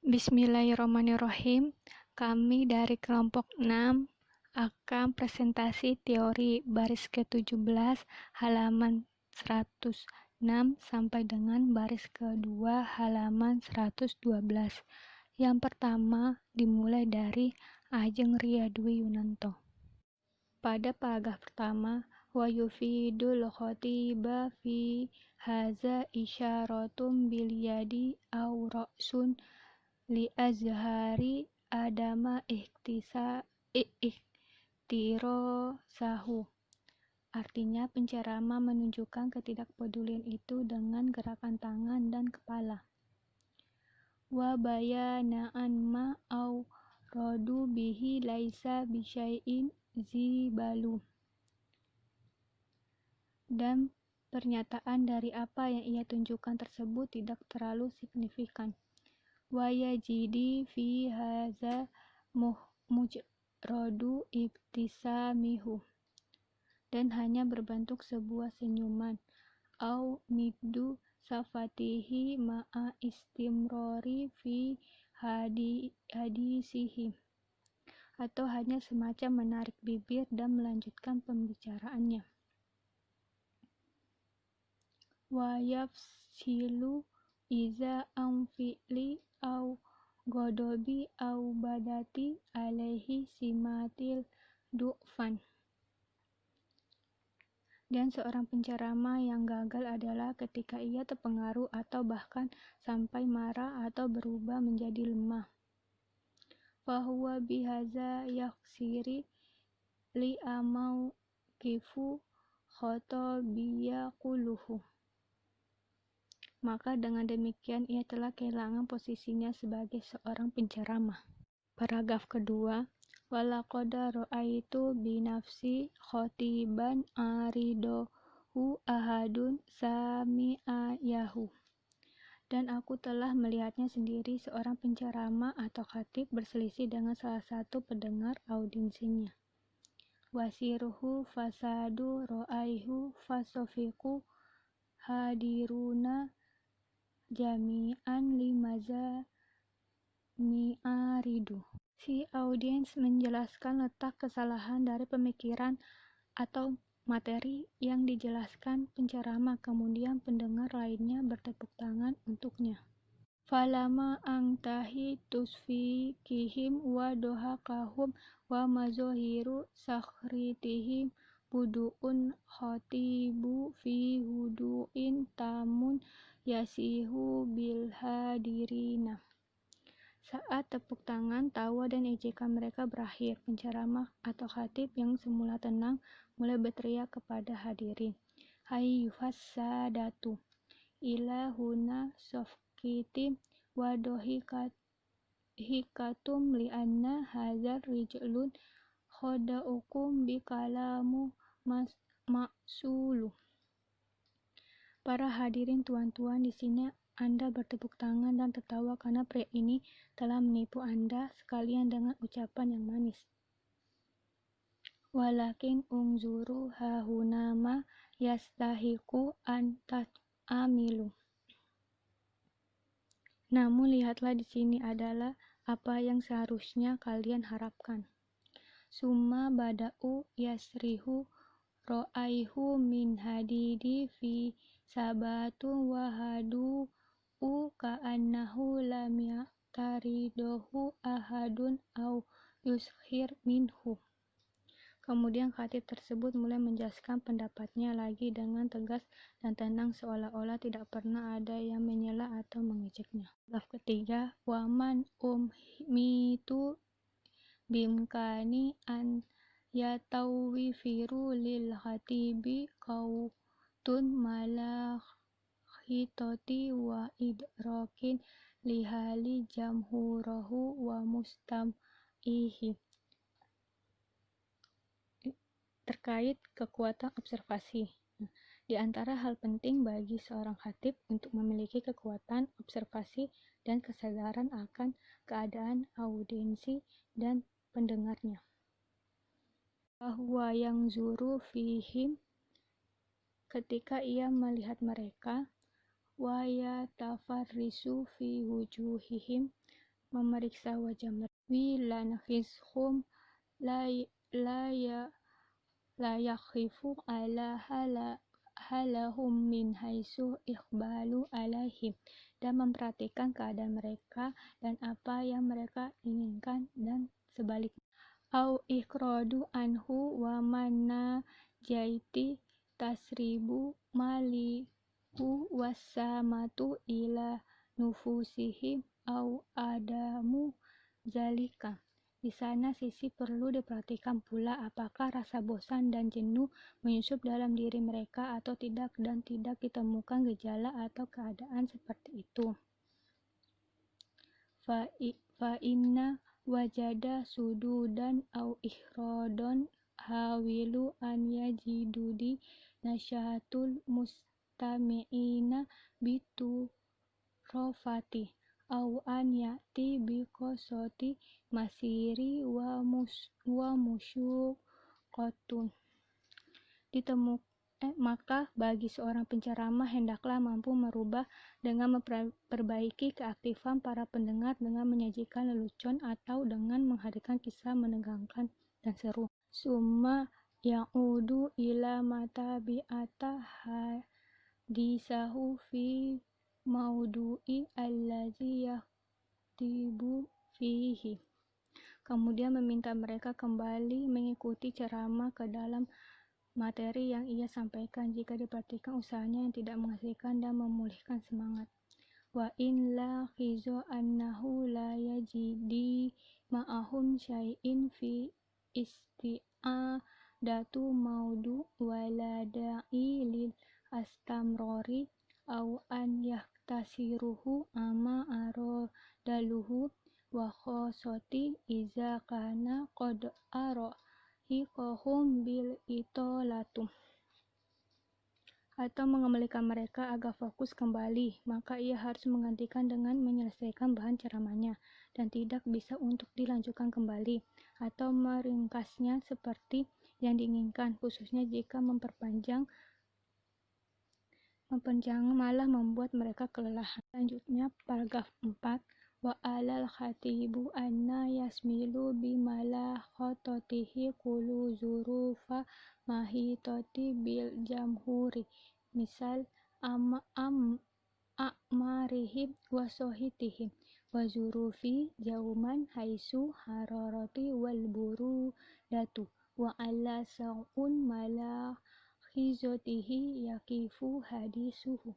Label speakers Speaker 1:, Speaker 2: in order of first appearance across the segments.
Speaker 1: Bismillahirrahmanirrahim. Kami dari kelompok 6 akan presentasi teori baris ke-17 halaman 106 sampai dengan baris kedua halaman 112. Yang pertama dimulai dari Ajeng Ria Dwi Yunanto. Pada paragraf pertama, wa yufidul khotiba fi haza isyaratum bil yadi aw ra'sun li azhari adama ikhtirosahu. Artinya, penceramah menunjukkan ketidakpedulian itu dengan gerakan tangan dan kepala. Wa bayana'an ma au radu bihi laisa bisyai'in zibalu. Dan pernyataan dari apa yang ia tunjukkan tersebut tidak terlalu signifikan. Wa yajidi fi haza mujradu ibtisamihu, dan hanya berbentuk sebuah senyuman, au middu safatihi ma'a istimrori fi hadisihi, atau hanya semacam menarik bibir dan melanjutkan pembicaraannya. Wa yafsilu iza amfi'li au godobi au badati alaihi simatil du'fan. Dan seorang penceramah yang gagal adalah ketika ia terpengaruh atau bahkan sampai marah atau berubah menjadi lemah. Fahuwa bihaza yaksiri li amau kifu khotobiyakuluhu. Maka dengan demikian ia telah kehilangan posisinya sebagai seorang penceramah. Paragraf kedua, walaqad ra'aitu binafsi khotiban aridohu ahadun sami'ayahu. Dan aku telah melihatnya sendiri, seorang penceramah atau khatib berselisih dengan salah satu pendengar audiensinya. Wasiruhu fasadu ra'aihu fasofiku hadiruna jami'an limaza mi'aridu. Si audiens menjelaskan letak kesalahan dari pemikiran atau materi yang dijelaskan penceramah, kemudian pendengar lainnya bertepuk tangan untuknya. Falama angtahi tusfikihim wa dohakahum wa mazohiru sakhritihim budu'un khotibu fi hudu'in tamun yasihu bil hadirina. Saat tepuk tangan, tawa dan ejekan mereka berakhir, penceramah atau khatib yang semula tenang mulai berteriak kepada hadirin, Hayyuhas sadatu, ila huna sofkitim wa dohikatum li'anna hazar rijlun khoda'ukum bikalamu maksulu. Para hadirin tuan-tuan, di sini Anda bertepuk tangan dan tertawa karena pria ini telah menipu Anda sekalian dengan ucapan yang manis. Walakin unzuru hahuna ma yastahiqu an ta'amilu. Namun lihatlah di sini adalah apa yang seharusnya kalian harapkan. Summa bada'u yasrihu ro'aihu min hadidi fi sabatu wahadu ka'annahu lam ya'taridohu ahadun au yushir minhu. Kemudian khatib tersebut mulai menjelaskan pendapatnya lagi dengan tegas dan tenang, seolah-olah tidak pernah ada yang menyela atau mengejeknya. Bab ketiga, waman mitu bimkani an yatawifiru lil khatibi kautun malakhitoti wa idrokin lihali jamhurahu wa mustam'ihi. Terkait kekuatan observasi. Di antara hal penting bagi seorang khatib untuk memiliki kekuatan observasi dan kesadaran akan keadaan audiensi dan pendengarnya. Bahwa yang zuru fihim, ketika ia melihat mereka, wa yatafarrisu fi wujuhihim, memeriksa wajah mereka. Wilan khishum la yakhifu ala halahum min haitsu iqbalu alaihim, dan memperhatikan keadaan mereka dan apa yang mereka inginkan dan sebaliknya. Au ikradu anhu wa manna jaiti tasribu malihu wasamatu ila nufusihim au adamu zalika. Di sana sisi perlu diperhatikan pula apakah rasa bosan dan jenuh menyusup dalam diri mereka atau tidak, dan tidak ditemukan gejala atau keadaan seperti itu. Fa inna wajada sududan au ihrodon hawilu an yajidudi nasyatul mustami'ina bitu rofati au an ya'ti biqosoti masiri wa musyuqatun. Maka bagi seorang penceramah hendaklah mampu merubah dengan memperbaiki keaktifan para pendengar dengan menyajikan lelucon atau dengan menghadirkan kisah menegangkan dan seru. Summa ya'udu ila matabi'ata hadisahu fi maudu'i allazi yaktibu fihi. Kemudian meminta mereka kembali mengikuti ceramah ke dalam materi yang ia sampaikan jika diperhatikan usahanya yang tidak menghasilkan dan memulihkan semangat. Wa in la khizo annahu la yajidi ma'ahum syai'in fi isti'adatu maudu wala da'i lil astamrori au an yaktasiruhu ama arodaluhu wa khosoti iza kana qad hiqahum bil itolatu, atau mengembalikan mereka agar fokus kembali, maka ia harus menggantikan dengan menyelesaikan bahan ceramahnya dan tidak bisa untuk dilanjutkan kembali atau meringkasnya seperti yang diinginkan, khususnya jika memperpanjang malah membuat mereka kelelahan. Selanjutnya paragraf 4. Wa alal khatibu anna yasmilu bimala khototihi kulu zurufa mahitoti bil jamhuri, misal a'marihim wa sohitihim wa zurufi jauman haisu hararati wal burudatu wa ala sa'un mala khizotihi yakifu hadisuhu.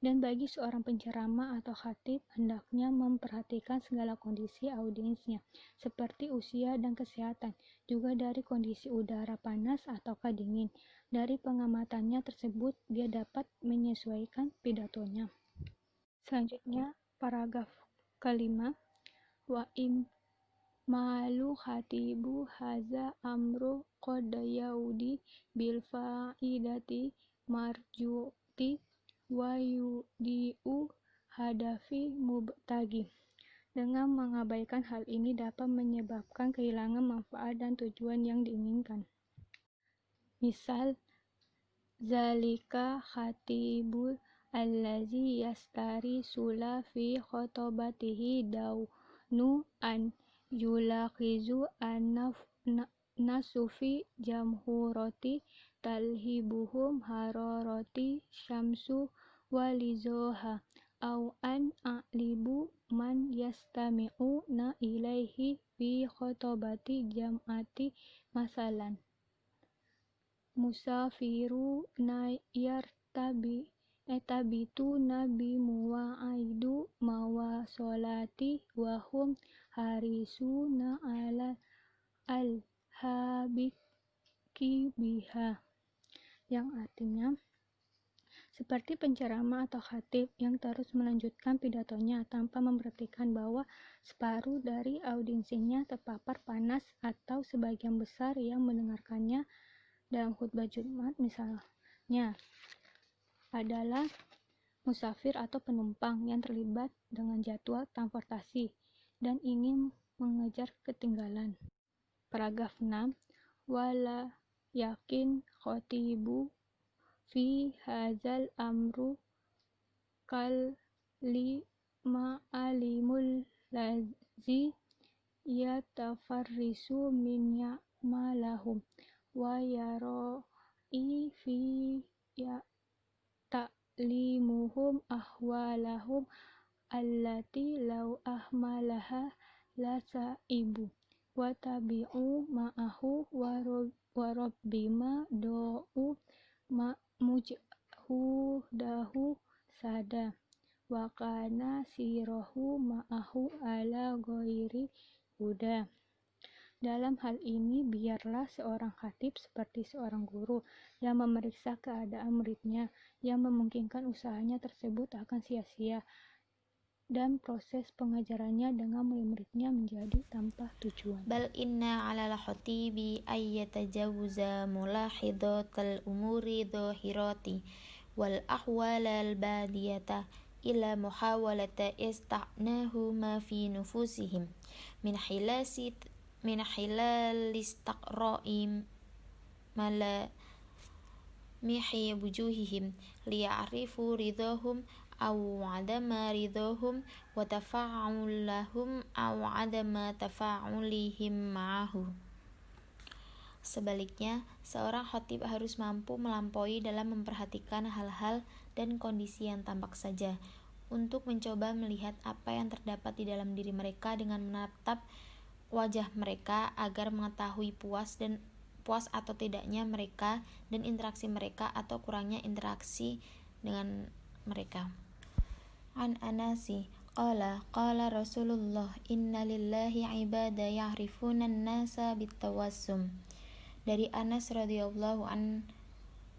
Speaker 1: Dan bagi seorang penceramah atau khatib hendaknya memperhatikan segala kondisi audiensnya, seperti usia dan kesehatan, juga dari kondisi udara panas ataukah dingin. Dari pengamatannya tersebut dia dapat menyesuaikan pidatonya. Selanjutnya paragraf kelima. Wa malu khatibu haza amru qad yaudi bil faidati marjuti wa yudi'u hadafi mubtagi. Dengan mengabaikan hal ini dapat menyebabkan kehilangan manfaat dan tujuan yang diinginkan. Misal zalika khatibul allazi yastari sula fi khotobatihi daunu an yulaqizu nasufi jamhurati talhibuhum hararati syamsu walizoha au an a'libu man yastami'u na ilaihi fi khotobati jam'ati masalan musafiru na tabitu nabi muwa'aidu mawasolati wahum harisu na ala al-habiki biha, yang artinya seperti penceramah atau khatib yang terus melanjutkan pidatonya tanpa memperhatikan bahwa separuh dari audiensinya terpapar panas atau sebagian besar yang mendengarkannya dalam khutbah Jumat misalnya adalah musafir atau penumpang yang terlibat dengan jadwal transportasi dan ingin mengejar ketinggalan. Paragraf 6. Wala yakin khotibu fi hazal amru kal li ma'alimul zi yatafarrisu min ya'malahum wa yarai fi ya ta'limuhum ahwalahum allati law ahmalaha la sa'ibu wa tabi'u ma'ahu wa rabbima do'u mujhudahu sada wa kana sirahu ma'ahu ala ghairi huda. Dalam hal ini biarlah seorang khatib seperti seorang guru yang memeriksa keadaan muridnya, yang memungkinkan usahanya tersebut akan sia-sia dan proses pengajarannya dengan murid-muridnya menjadi tanpa tujuan.
Speaker 2: Bal inna 'alal khatibi ay yatajawwaza mulahidhatal umuri dhahirati wal ahwalal badiyata ila muhawalata ista'nahu ma fi nufusihim min hilalistiqra'im malamihi wujuhihim liya'rifu ridhahum aw 'adama ridhahum wa tafa'ulahum aw 'adama tafa'ulihim ma'ahu. Sebaliknya, seorang khatib harus mampu melampaui dalam memperhatikan hal-hal dan kondisi yang tampak saja, untuk mencoba melihat apa yang terdapat di dalam diri mereka dengan menatap wajah mereka agar mengetahui puas atau tidaknya mereka dan interaksi mereka atau kurangnya interaksi dengan mereka. An Anasi qala Rasulullah inna lillahi ibada ya'rifuna an-nasa bitawassum. Dari Anas radhiyallahu an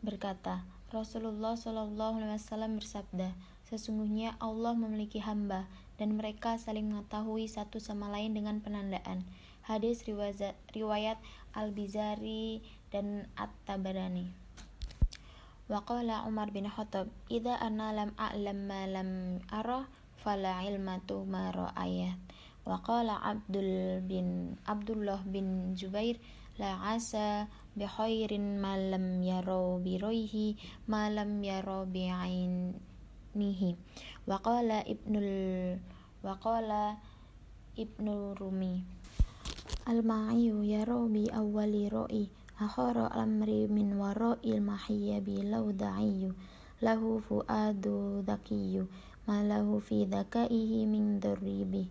Speaker 2: berkata, Rasulullah sallallahu alaihi wasallam bersabda, sesungguhnya Allah memiliki hamba dan mereka saling mengetahui satu sama lain dengan penandaan. Hadis riwayat Al-Bizari dan At-Tabarani. Wa qala Umar bin Khattab, idza ana lam a'lam ma lam ara fala ilmatu ma ra'ayat. Wa qala Abdullah bin Jubair, la asa bi khairin ma lam yara bi rayhi ma lam yara bi ainihi. Wa qala Ibnu Rumi, al-ma'iyu yara bi awwali ra'i akhara amri min wara'il mahiyyabi law da'iyu lahu fu'adu dhakiyyu ma lahu fi dhakaihi min daribi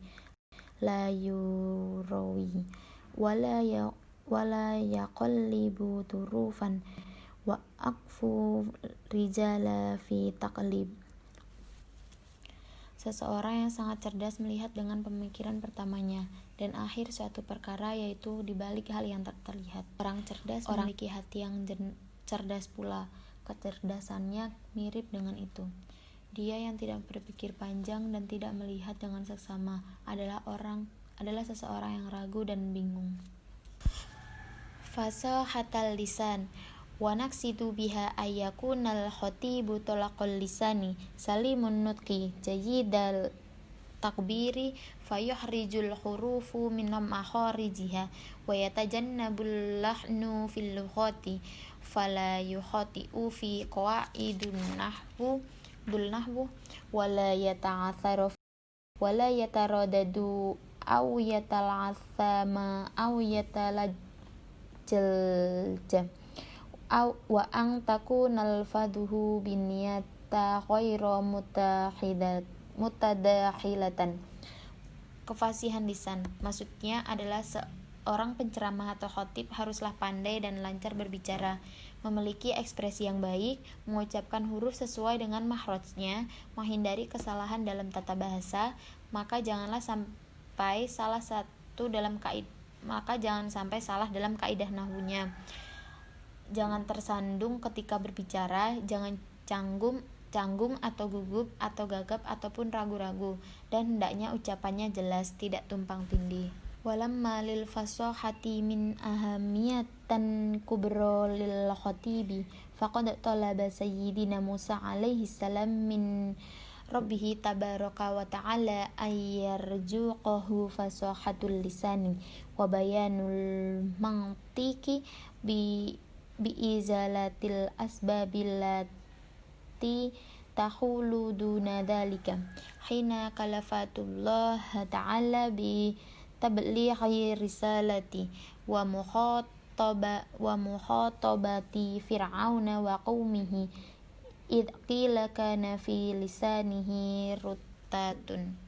Speaker 2: la yurawi wala yaqallibu turufan wa aqfu rijala fi taqlib. Seseorang yang sangat cerdas melihat dengan pemikiran pertamanya dan akhir suatu perkara, yaitu di balik hal yang terlihat. Orang cerdas memiliki hati yang cerdas pula. Kecerdasannya mirip dengan itu. Dia yang tidak berpikir panjang dan tidak melihat dengan seksama adalah seseorang yang ragu dan bingung. Fasahatal lisan wa naqsidu biha ayyakunal khatibu talaqal lisani salimun nutqi jayyidal takbiri fayuhrijul hurufu min makharijiha wa yatajannabul lahnu fil lughati fala yukhati'u fi qawaidun nahwu wala yata'atharu wala yataradadu aw yatal'athama aw yatalajjalja wa ang takunal faduhu binniyata ghairu mutadahilatan. Kefasihan lisan maksudnya adalah seorang penceramah atau khatib haruslah pandai dan lancar berbicara, memiliki ekspresi yang baik, mengucapkan huruf sesuai dengan makhrajnya, menghindari kesalahan dalam tata bahasa, maka jangan sampai salah dalam kaidah nahwunya. Jangan tersandung ketika berbicara, jangan canggung atau gugup atau gagap ataupun ragu-ragu, dan hendaknya ucapannya jelas, tidak tumpang tindih. Walamma lil fasahati min ahamiyatan kubra lil khatibi faqad talaba sayyidina Musa alaihi salam min Rabbih tabaraka wa ta'ala ayyarjuqahu fasahatul lisani wa bayanul mantiqi bi izalatil asbabil lati tahulu duna dhalika hina kalafatullah ta'ala bi tablighi risalati wa mukhatabati fir'auna wa qaumihi id qila kana fi lisanihi ruttatun.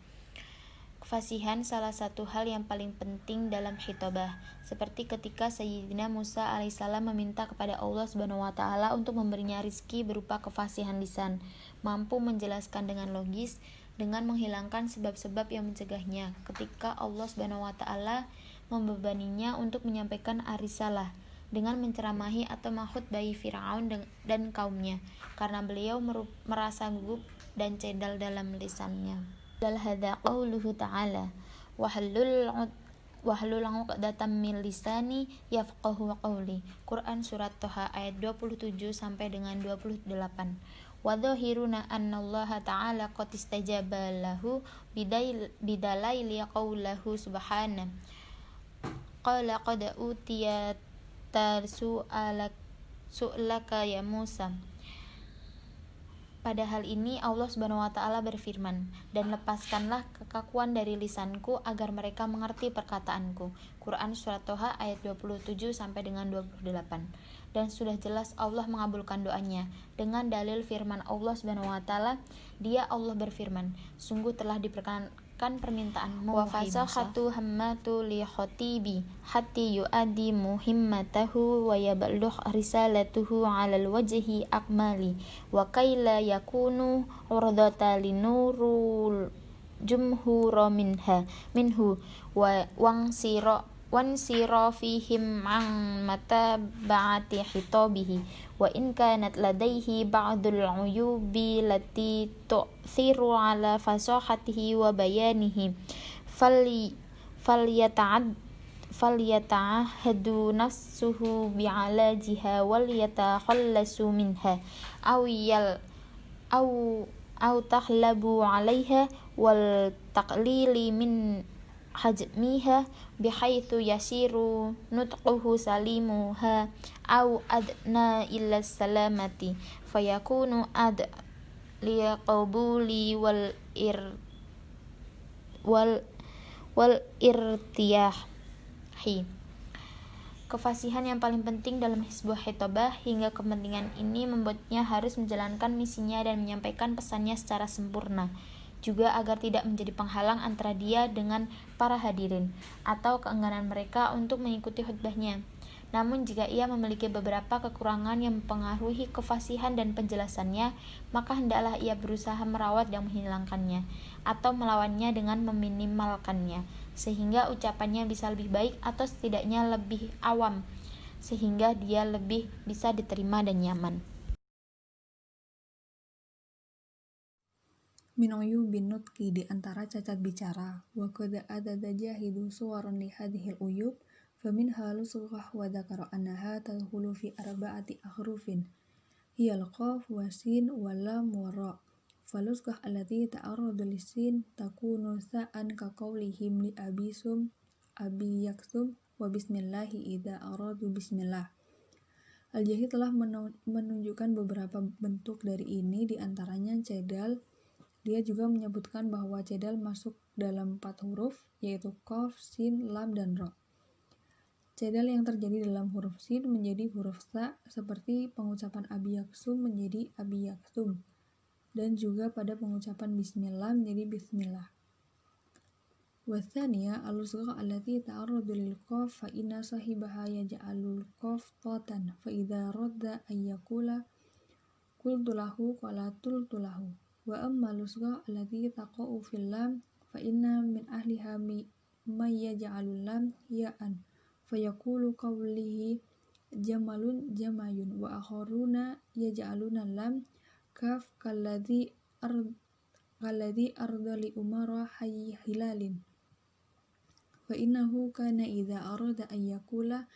Speaker 2: Kefasihan salah satu hal yang paling penting dalam khitbah, seperti ketika Sayyidina Musa alaihissalam meminta kepada Allah Subhanahu wa taala untuk memberinya rizki berupa kefasihan lisan, mampu menjelaskan dengan logis dengan menghilangkan sebab-sebab yang mencegahnya ketika Allah Subhanahu wa taala membebaninya untuk menyampaikan arisalah dengan menceramahi atau menghutbahi Firaun dan kaumnya karena beliau merasa gugup dan cedal dalam lisannya. Dal hadza qauluhu ta'ala wahlul 'uqdatam min lisani yafqahu qawli. Quran surat Thaha ayat 27 sampai dengan 28. Wa dhahiruna annallaha ta'ala qad istajaba lahu bidalaili qawlahu subhanahu qala qad utiya su'alaka ya Musa. Pada hal ini Allah Subhanahu wa taala berfirman, dan lepaskanlah kekakuan dari lisanku agar mereka mengerti perkataanku. Quran surat Thaha ayat 27 sampai dengan 28. Dan sudah jelas Allah mengabulkan doanya dengan dalil firman Allah Subhanahu wa taala, Dia Allah berfirman, sungguh telah diperkenankan permintaanmu wa fasahatu hammatu li khatibi hatti yuaddi muhimmatahu wa yablugh risalatuhu 'alal wajhi akmali wa kaila yakunu urdata linurul jumhur minhu wa wansira fihim an mataba'ati hitabihi wa in kanat ladaihi ba'dul uyubi lati tu'thiru ala fasahatihi wa bayanihi falyata'ahadu nafsuhu bi'alajiha wal yatakhallasu minha aw tahlabu 'alaiha wal taqlili min hajmiha bihaitsu yasiru nutquhu salimuha au adna illa salamati fayakunu ad liqabuli wal irtiyahi. Kefasihan yang paling penting dalam sebuah khitbah hingga kepentingan ini membuatnya harus menjalankan misinya dan menyampaikan pesannya secara sempurna, juga agar tidak menjadi penghalang antara dia dengan para hadirin atau keengganan mereka untuk mengikuti khutbahnya. Namun jika ia memiliki beberapa kekurangan yang mempengaruhi kefasihan dan penjelasannya, maka hendaklah ia berusaha merawat dan menghilangkannya atau melawannya dengan meminimalkannya, sehingga ucapannya bisa lebih baik atau setidaknya lebih awam, sehingga dia lebih bisa diterima dan nyaman.
Speaker 3: Min uyubin nutqi, di antara cacat bicara, wa qad adada jahidu suwaran li hadhil uyub faminha lusughah wa dzakara annaha tadkhulu fi arba'ati akhrufin hiya al-qaf wa sin wa lam wa ra. Falusughah allati ta'arradu lisin takunu sa'an ka qawlihim li abi yaksum wa bismillahi idza aradu bismillah. Al-Jahid telah menunjukkan beberapa bentuk dari ini, di antaranya cedal. Dia juga menyebutkan bahwa cedal masuk dalam 4 huruf, yaitu qaf, sin, lam, dan ra. Cedal yang terjadi dalam huruf sin menjadi huruf sa, seperti pengucapan abi yaksum menjadi abi yaksum, dan juga pada pengucapan bismillah menjadi bismillah. Wathaniya al-lusughah allati ta'arradu lil qaf fa inna sahibaha yaj'alul qaf qatan fa idza radda ayyakula qultu lahu qala tultu lahu. Wa amma lusughah allati taqa'u fil lam fa inna min ahliha may yaj'alul lam ya'an fa yaqulu qawlihi jamalun jamayun wa akharuna yaj'aluna lam kaf kalladhi arda li umara hilalin fa innahu kana idza arada an yaqula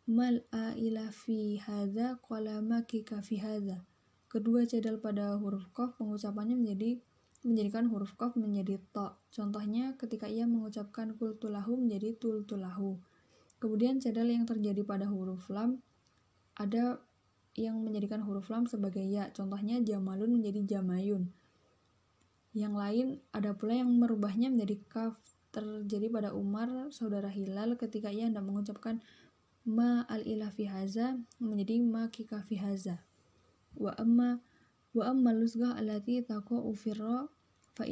Speaker 3: mal'a ila fi hadza qala makika fi hadza. Kedua cedal pada huruf qaf pengucapannya menjadikan huruf qaf menjadi ta. Contohnya ketika ia mengucapkan qultu lahu menjadi tultu lahu. Kemudian cedal yang terjadi pada huruf lam ada yang menjadikan huruf lam sebagai ya. Contohnya jamalun menjadi jamayun. Yang lain ada pula yang merubahnya menjadi kaf. Terjadi pada Umar, saudara Hilal, ketika ia hendak mengucapkan ma al-ilah fi haza menjadi ma kika fi haza. Wa amma lusghah allati taqa'u fi ra fa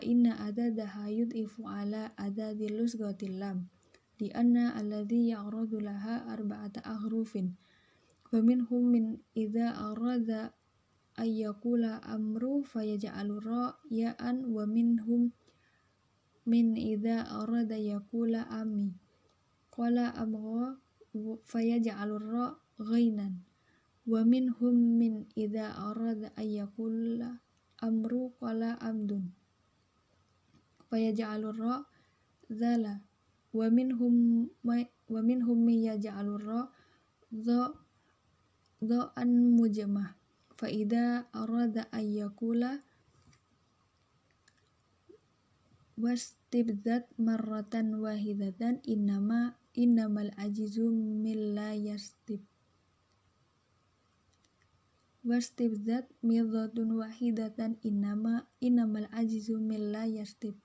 Speaker 3: inna adadaha yud'ifu ala adadi lusghatil lam li anna alladhi ya'radu laha arba'ata ahrufin wa minhum min idza arada ayyakula amru fayaj'alu ra ya'an wa minhum min idza arada yakula ami qala amgha fayaj'alu ra ghainan wa minhum min idza arada ayyakula amru qala amdun fayaj'alu ra dzala wa minhum min yaj'alu ra dha'an mujmah fa idza arada ayyakula wastibzat marratan wahidatan innamal ajizu min la yastib wastibzat midhatun wahidatan innamal ajizu min la yastib.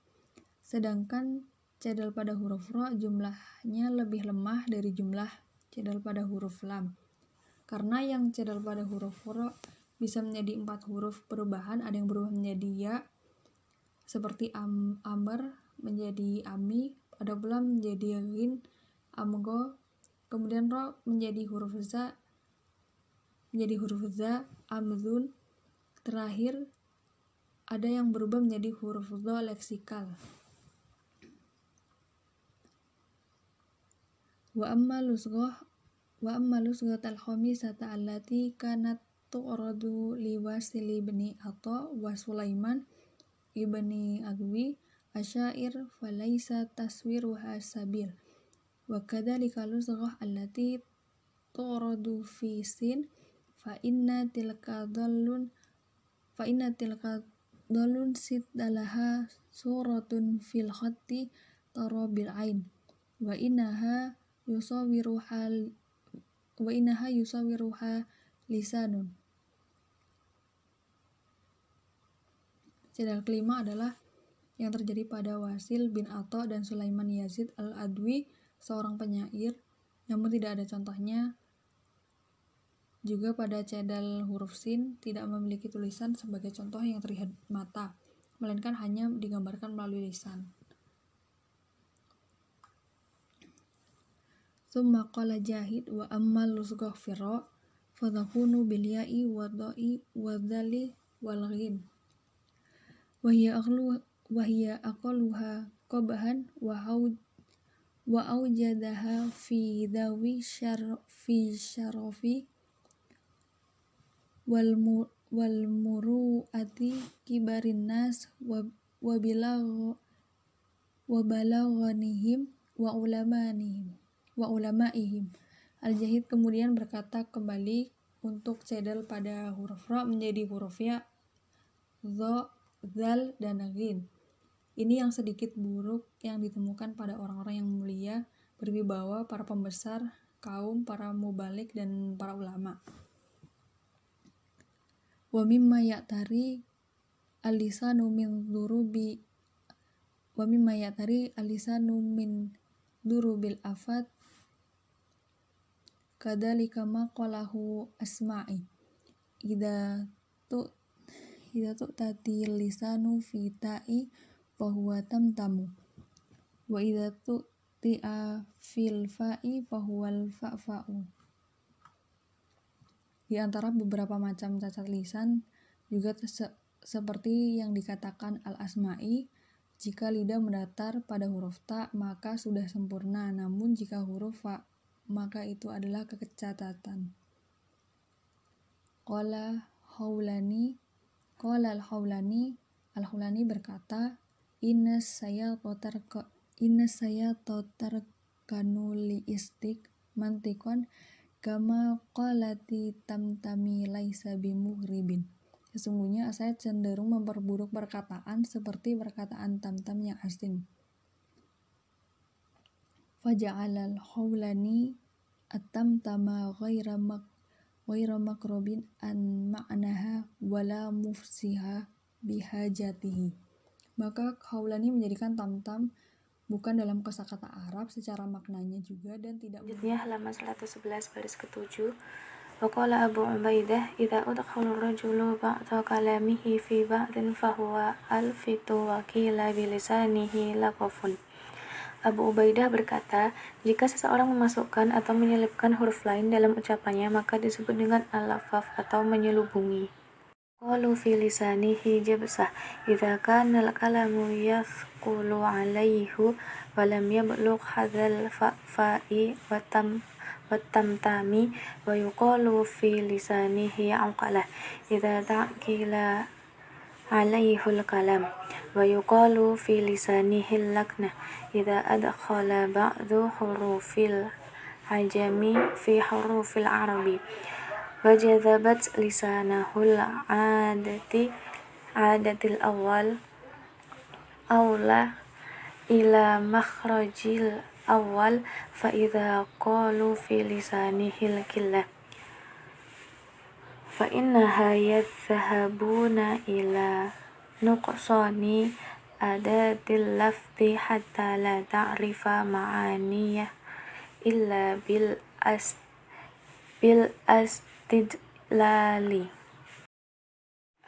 Speaker 3: Sedangkan cadel pada huruf ra jumlahnya lebih lemah dari jumlah cadel pada huruf lam. Karena yang cadel pada huruf ra bisa menjadi 4 huruf perubahan, ada yang berubah menjadi ya seperti amr menjadi ami, ada pula menjadi ghin, amgo, kemudian ra menjadi huruf za amdun, terakhir ada yang berubah menjadi huruf dha leksikal. Wa amma lusghatal khamisata allati kanat tu'radu liwasili ibni Atha wa Sulaiman ibni Adwi asyair falaysa taswiruha sabil wa kadzalika lusghah allati tu'radu fi sin fa inna tilka dhallun siddalaha suratun fil khatti tarabil ain wa innaha yusawiruha lisanun. Cadel kelima adalah yang terjadi pada Wasil bin Atha dan Sulaiman Yazid al-Adwi, seorang penyair, namun tidak ada contohnya. Juga pada cadel huruf sin tidak memiliki tulisan sebagai contoh yang terlihat mata, melainkan hanya digambarkan melalui lisan. Tsumma qala Jahid wa ammal lusghah fi ra fa takunu bil ya'i wa dha'i wa dhali wal ghin wa hiya aqalluha qabahan wa aujadaha fi dawi syarafi wal muru'ati kibarin nas wa balaghanihim wa ulamaihim. Al-Jahid kemudian berkata kembali untuk cadel pada huruf ra menjadi huruf ya, dha, dzal, dan ghin. Ini yang sedikit buruk yang ditemukan pada orang-orang yang mulia, berwibawa, para pembesar kaum, para mubalik, dan para ulama. Wa mimma ya'tari al-lisanu min durubil afat kadzalika ma qalahu Asma'i idza tu'tati lisanu fi ta'i fa huwa tamtamu wa idza tu'ti'a fil fa'i fa huwal fa'fa'u. Di antara beberapa macam cacat lisan juga seperti yang dikatakan Al-Asma'i, jika lidah mendatar pada huruf ta maka sudah sempurna, namun jika huruf fa maka itu adalah kecacatan. Qala Al-Hawlani berkata, inna saya totarkanu li istik mantikon kama qalati tamtami laisa bimughribin. Sesungguhnya saya cenderung memperburuk perkataan seperti perkataan tamtam yang asing. Faja'alal Hawlani at-tamtama ghaira ghaira makrobin an ma'naha wala mufsiha bihajatihi. Maka Khaulani menjadikan tam-tam bukan dalam kosakata Arab secara maknanya juga dan tidak
Speaker 2: Selanjutnya halaman 111 baris ke-7. Waqala Abu Ubaidah idza udkhala ar-rajulu ba'da kalamihi fi ba'din fahuwa alfitu wa qila bilisanihi laqafun. Abu Ubaidah berkata, jika seseorang memasukkan atau menyelipkan huruf lain dalam ucapannya maka disebut dengan al-lafaf atau menyelubungi. Qalu fi lisanihi jabsah idza kana al-kalamu yathqulu 'alayhi wa lam yablugh hadzal fa'i wa tamtami wa yuqalu fi lisanihi 'aqala idza ta'qila 'alayhi al-kalam wa yuqalu fi lisanihi al-lakna idza adkhala ba'du hurufil ajami fi hurufil arabi وجذبت لسانه عادة الأول أولى إلى مخرج الأول فإذا قالوا في لسانه الكلة فإنها يذهبون إلى نقصان أداة اللفظ حتى لا تعرف معانيه إلا بالأستدلال.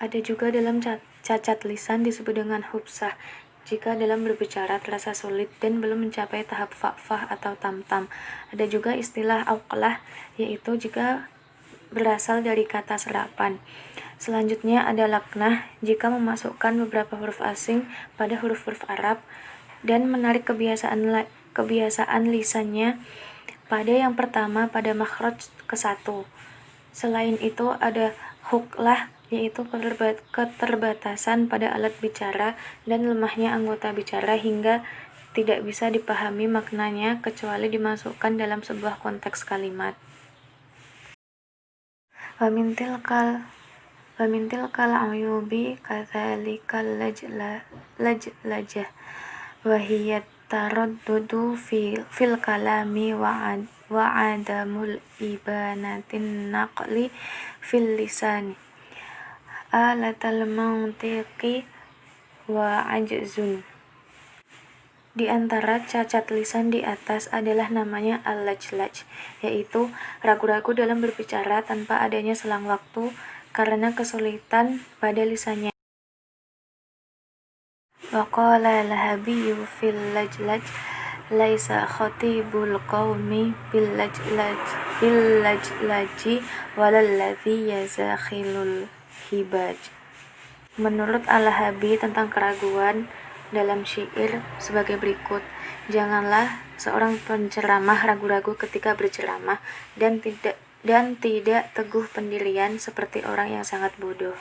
Speaker 2: Ada juga dalam cacat lisan disebut dengan hubsah jika dalam berbicara terasa sulit dan belum mencapai tahap fa'fah atau tam-tam. Ada juga istilah auqlah, yaitu jika berasal dari kata serapan. Selanjutnya ada laknah jika memasukkan beberapa huruf asing pada huruf-huruf Arab dan menarik kebiasaan lisannya pada yang pertama pada makhraj ke-1. Selain itu ada huklah, yaitu keterbatasan pada alat bicara dan lemahnya anggota bicara hingga tidak bisa dipahami maknanya kecuali dimasukkan dalam sebuah konteks kalimat. Wa min tilkal ayubi kadzalikal lajlajah wa hiya taraddudu fil kalami wa adamul ibanatin naqli fil lisani alatal mantiqi wa ajzun. Di antara cacat lisan di atas adalah namanya al-lajlaj, yaitu ragu-ragu dalam berbicara tanpa adanya selang waktu karena kesulitan pada lisannya. Wa qala al-Lahabiyyu fil lajlaj laisa khatibul qaumi bil lajlaji walalladzi yazakhilul hibaj. Menurut Al-Lahabi tentang keraguan dalam syair sebagai berikut, janganlah seorang penceramah ragu-ragu ketika berceramah dan tidak teguh pendirian seperti orang yang sangat bodoh.